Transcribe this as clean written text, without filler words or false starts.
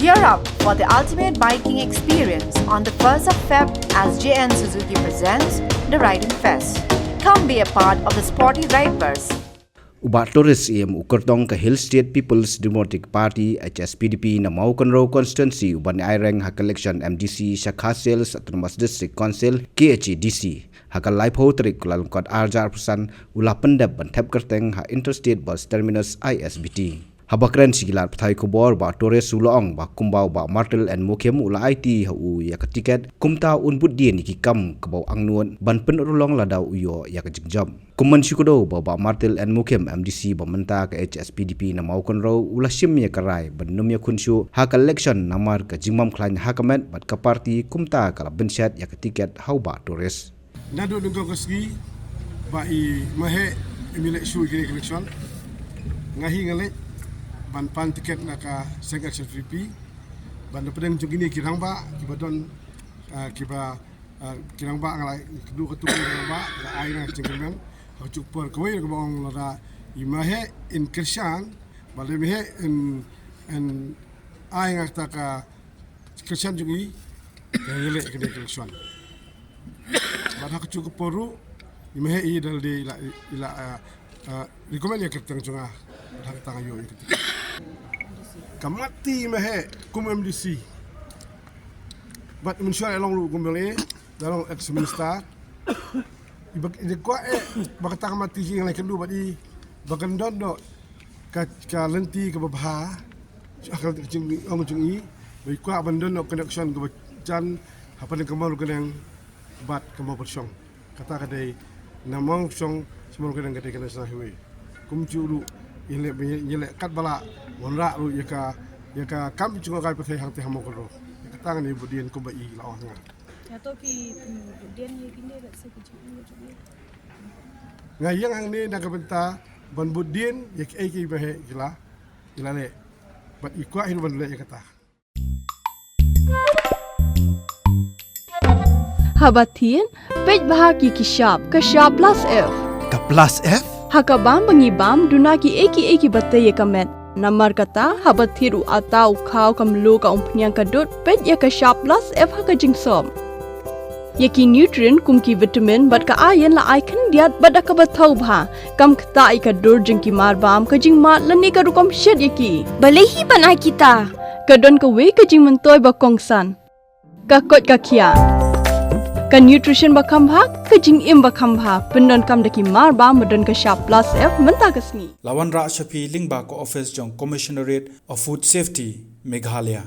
Gear up for the ultimate biking experience on the 1st of Feb as JN Suzuki presents the Riding Fest. Come be a part of the sporty rideverse. Ubat Torres Ukertong ke Hill State People's Democratic Party HSPDP na Maukonro constituency uban Aireng hak election MDC Shakhasil Autonomous District Council KHDC hakal live hotrik kulalungkot arjar persan ulah pendap bantep kerteng ha interstate bus terminus ISBT. Habakren sigilar pathai kubor ba Torres Sulong ba kumbau ba Martel and Mokem ula IT hu ya ketiket kumta unbut dia niki kam kebau angnuan ban penurulong ladau uyo ya kejengjob. Kuman syukudo ba Martel and Mokem MDC ba menta ke HSPDP na Maukonro ula sim ya karai ban numya kunsyu hak election namar ke jingmam klan hakamet bat ka parti kumta kala bensyat ya ketiket hau ba Torres. Nadu dungko kesgi ba I mahe emilek syu kini election ngahi ngalek ban pan tiket naka sengkat VP ban pedeng jung ini kirang ba kibadon kiba kirang ba ngalai kedua ketua kirang ba ai na cengkemang hacuk per koi ke bang lara imahe in Krishan bale mehe in ai ngata ka Krishan jungi ngele kene election ban hacuk poru imahe I dal de ila rekomend ya keteng junga hak tangayo itu kamati mehe kum MDC bat mensyar elong lu kumbele dalam ex minister ibak ide kwa bakata kamati yang lain kedua badi bakandon do ka lenti ke babha akal jing ong jungi bai kwa bandon no connection ke jan apa ni kemal kenang bat kemal persong kata kadai namang song semua kenang kadai kana sahiwe kum juru ile kat bala monra ru yaka kam chunga kai pathai hang te hamokro katang ni budien ko bai la ong ya to ki budien ye kinde dak se kichu ngayang hang ni nak benta ban budien yak ai ki bahe gila le bat ikwa hin ban le kata Habatin pej bahagi kishap plus F ka plus F Hakabam bangibam dunaki eki batte ye kamet namar kata habat thiru atau khau kamlu ka umpnyang kadut pet ya ka sharp plus F haka jingsom yaki nutrient kumki vitamin bat ka iron la icon diat bat ka bathau bha kam khata I ka dur jingki mar bam ka jing mat lani ka rukom shed yaki balehi banai kita kadon ka we ka jing mentoy ba kongsan ka kot ka khia ka nutrition bakam bha ka jing im bakam bha pendon kam daki mar ba modon ka sharp plus F menta kasni Lawan Ra Shafi Lingba ko office jong Commissionerate of Food Safety Meghalaya